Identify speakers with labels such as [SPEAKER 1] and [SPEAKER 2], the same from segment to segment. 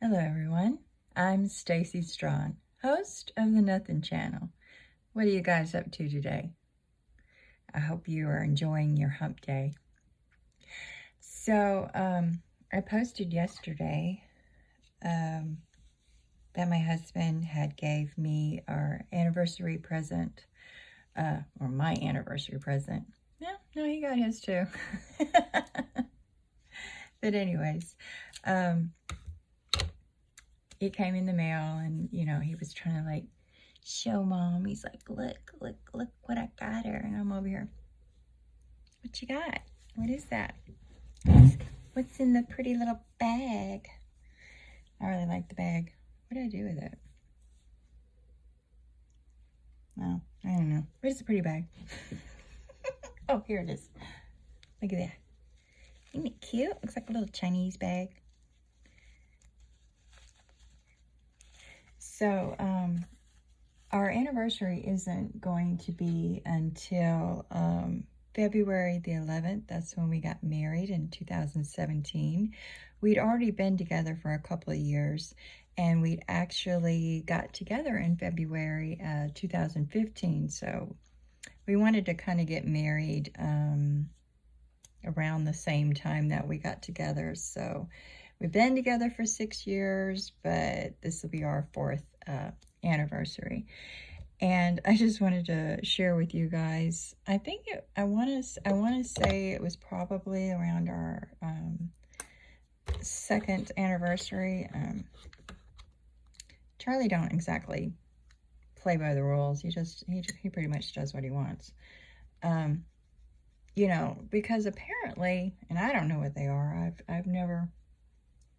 [SPEAKER 1] Hello everyone, I'm Stacy Strawn, host of the Nothing Channel. What are you guys up to today? I hope you are enjoying your hump day. So, I posted yesterday that my husband had gave me our anniversary present, or my anniversary present. No, he got his too. But anyways, it came in the mail, and he was trying to like show Mom. He's like, look what I got her. And I'm over here, what you got? What is that? What's in the pretty little bag? I really like the bag. What do I do with it? No, I don't know. Where's the pretty bag? Oh, here it is. Look at that. Isn't it cute? Looks like a little Chinese bag. So, our anniversary isn't going to be until February the 11th. That's when we got married in 2017. We'd already been together for a couple of years, and we'd actually got together in February 2015. So we wanted to kind of get married around the same time that we got together. So we've been together for 6 years, but this will be our 4th anniversary. And I just wanted to share with you guys. I think I want to say it was probably around our 2nd anniversary. Charlie don't exactly play by the rules. He pretty much does what he wants. Because apparently, and I don't know what they are. I've never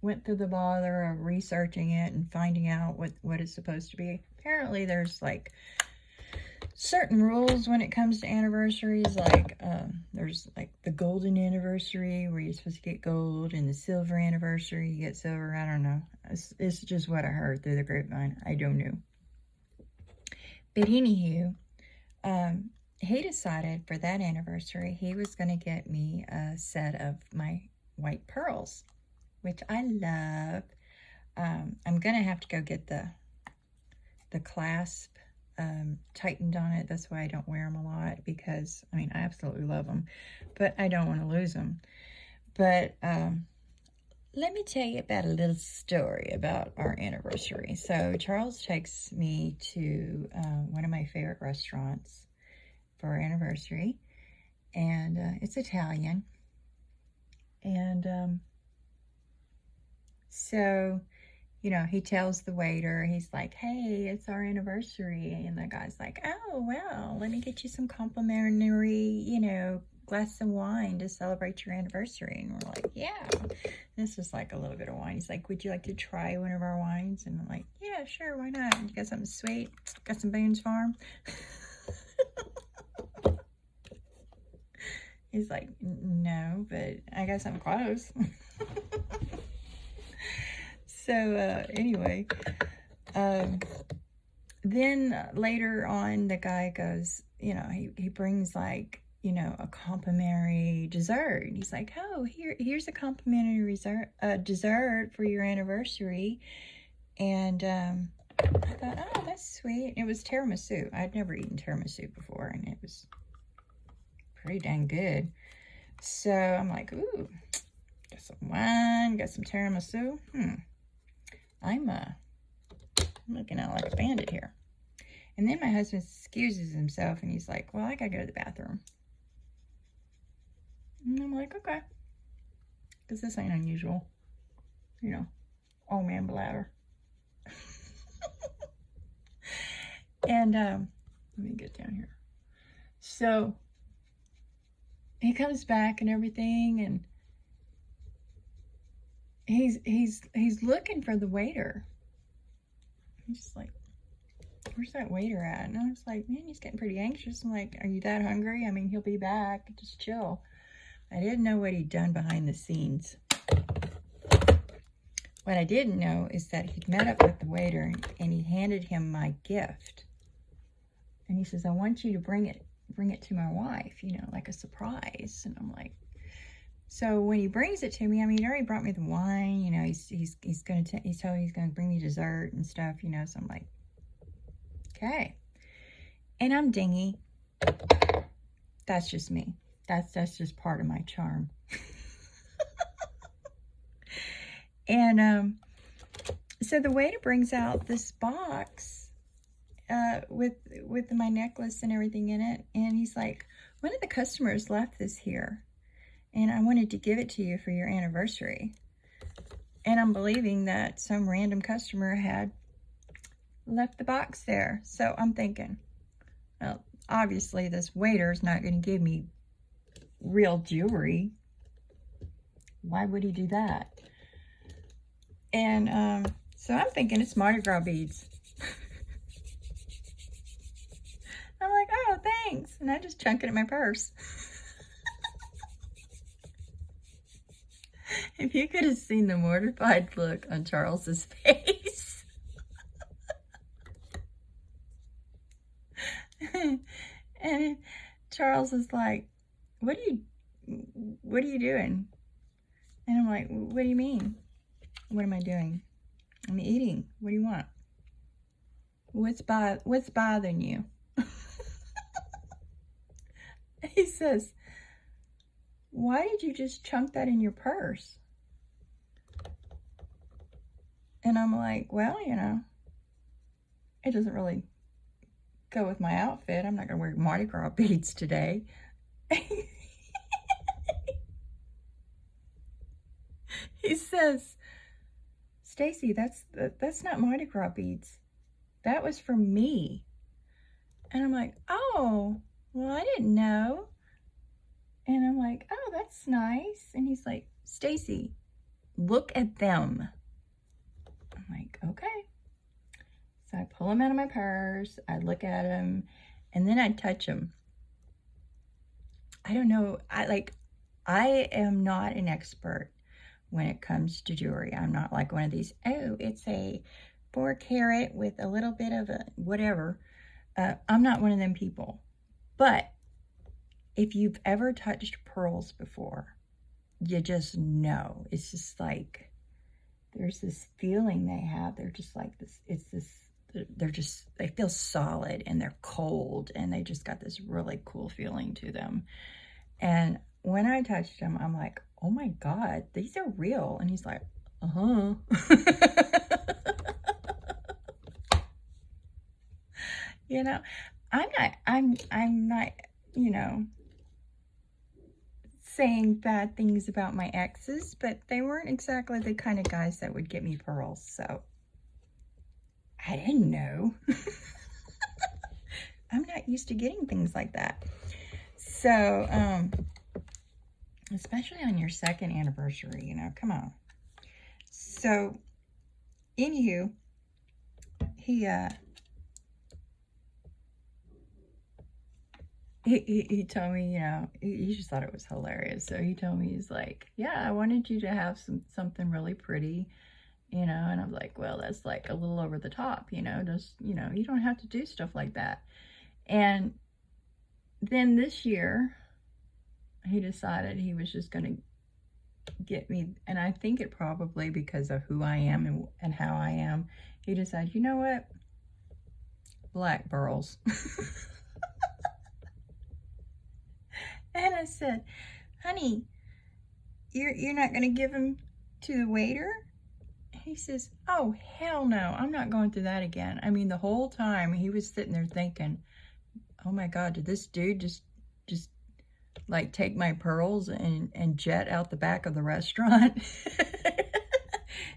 [SPEAKER 1] went through the bother of researching it and finding out what it's supposed to be. Apparently there's like certain rules when it comes to anniversaries, like there's like the golden anniversary where you're supposed to get gold, and the silver anniversary you get silver. I don't know, it's just what I heard through the grapevine. I don't know. But anywho, he decided for that anniversary he was going to get me a set of my white pearls, which I love. I'm gonna have to go get the clasp tightened on it. That's why I don't wear them a lot, because I mean I absolutely love them, but I don't want to lose them. But let me tell you about a little story about our anniversary. So Charles takes me to one of my favorite restaurants for our anniversary, and it's Italian. And so, he tells the waiter, he's like, hey, it's our anniversary. And the guy's like, oh, well, let me get you some complimentary, glass of wine to celebrate your anniversary. And we're like, yeah. This is like a little bit of wine. He's like, would you like to try one of our wines? And I'm like, yeah, sure, why not? You got something sweet? Got some Boone's Farm? He's like, no, but I got something close. So anyway, then later on, the guy goes, he brings like, a complimentary dessert. He's like, oh, here's a complimentary dessert for your anniversary. And I thought, oh, that's sweet. It was tiramisu. I'd never eaten tiramisu before, and it was pretty dang good. So I'm like, ooh, got some wine, got some tiramisu. I'm looking out like a bandit here. And then my husband excuses himself, and he's like, well, I gotta go to the bathroom. And I'm like, okay, because this ain't unusual, old man bladder. And let me get down here. So he comes back and everything, and he's looking for the waiter. He's just like, where's that waiter at? And I was like, man, he's getting pretty anxious. I'm like, are you that hungry? I mean, he'll be back. Just chill. I didn't know what he'd done behind the scenes. What I didn't know is that he'd met up with the waiter, and he handed him my gift. And he says, I want you to bring it to my wife, like a surprise. And I'm like, So when he brings it to me, I mean, he already brought me the wine. You know, he's gonna he's told me he's gonna bring me dessert and stuff. You know, so I'm like, okay. And I'm dingy. That's just me. That's just part of my charm. And so the waiter brings out this box with my necklace and everything in it, and he's like, one of the customers left this here, and I wanted to give it to you for your anniversary. And I'm believing that some random customer had left the box there. So I'm thinking, well, obviously this waiter's not going to give me real jewelry. Why would he do that? And so I'm thinking it's Mardi Gras beads. I'm like, oh, thanks. And I just chunk it in my purse. If you could have seen the mortified look on Charles's face. And Charles is like, what are you doing? And I'm like, what do you mean? What am I doing? I'm eating. What do you want? What's bothering you? He says, why did you just chunk that in your purse? And I'm like, well, you know, it doesn't really go with my outfit. I'm not going to wear Mardi Gras beads today. He says, Stacy, that's not Mardi Gras beads. That was for me. And I'm like, oh, well, I didn't know. And I'm like, oh, that's nice. And he's like, Stacy, look at them. I'm like, okay. So I pull them out of my purse. I look at them, and then I touch them. I don't know. I am not an expert when it comes to jewelry. I'm not like one of these, oh, it's a 4 carat with a little bit of a whatever. I'm not one of them people. But if you've ever touched pearls before, you just know. It's just like, there's this feeling they have. They're just like this, they feel solid and they're cold and they just got this really cool feeling to them. And when I touched them, I'm like, oh my God, these are real. And he's like, uh-huh. You know, I'm not, you know, saying bad things about my exes, but they weren't exactly the kind of guys that would get me pearls. So I didn't know. I'm not used to getting things like that. So, especially on your second anniversary, you know, come on. So, anywho, he told me, you know, he just thought it was hilarious. So he told me, he's like, yeah, I wanted you to have something really pretty, you know. And I'm like, well, that's like a little over the top, you know, just, you know, you don't have to do stuff like that. And then this year, he decided he was just going to get me, and I think it probably because of who I am and how I am, he decided, you know what, black pearls. And I said, honey, you're not going to give them to the waiter? He says, oh, hell no, I'm not going through that again. I mean, the whole time he was sitting there thinking, oh my God, did this dude just like take my pearls and jet out the back of the restaurant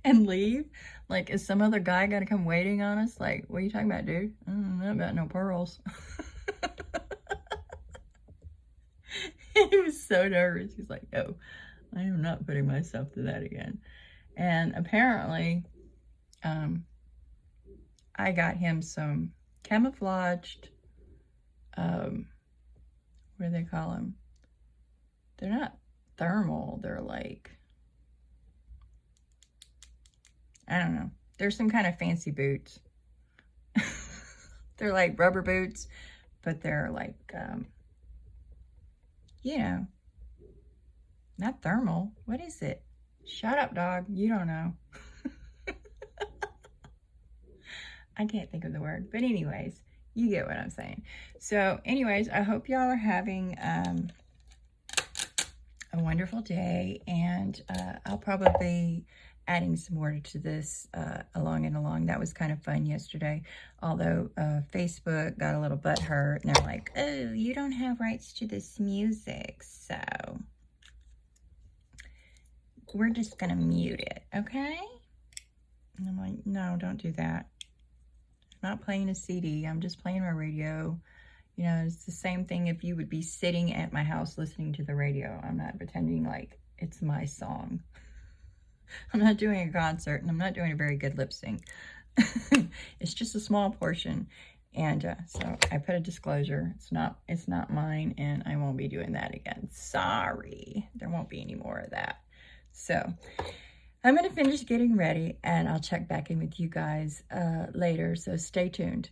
[SPEAKER 1] and leave? Like, is some other guy gonna come waiting on us? Like, what are you talking about, dude? I don't know about no pearls. He was so nervous. He's like, no, I am not putting myself through that again. And apparently, I got him some camouflaged, what do they call them? They're not thermal. They're like, I don't know. They're some kind of fancy boots. They're like rubber boots, but they're like, you know, Not thermal. What is it? Shut up, dog. You don't know. I can't think of the word. But anyways, you get what I'm saying. So anyways, I hope y'all are having a wonderful day. And I'll probably be adding some more to this along and along. That was kind of fun yesterday. Although Facebook got a little butthurt. And they're like, oh, you don't have rights to this music. So we're just going to mute it. Okay? And I'm like, no, don't do that. I'm not playing a CD. I'm just playing my radio. You know, it's the same thing if you would be sitting at my house listening to the radio. I'm not pretending like it's my song. I'm not doing a concert, and I'm not doing a very good lip sync. It's just a small portion. And so I put a disclosure. It's not mine, and I won't be doing that again. Sorry. There won't be any more of that. So I'm going to finish getting ready, and I'll check back in with you guys later. So stay tuned.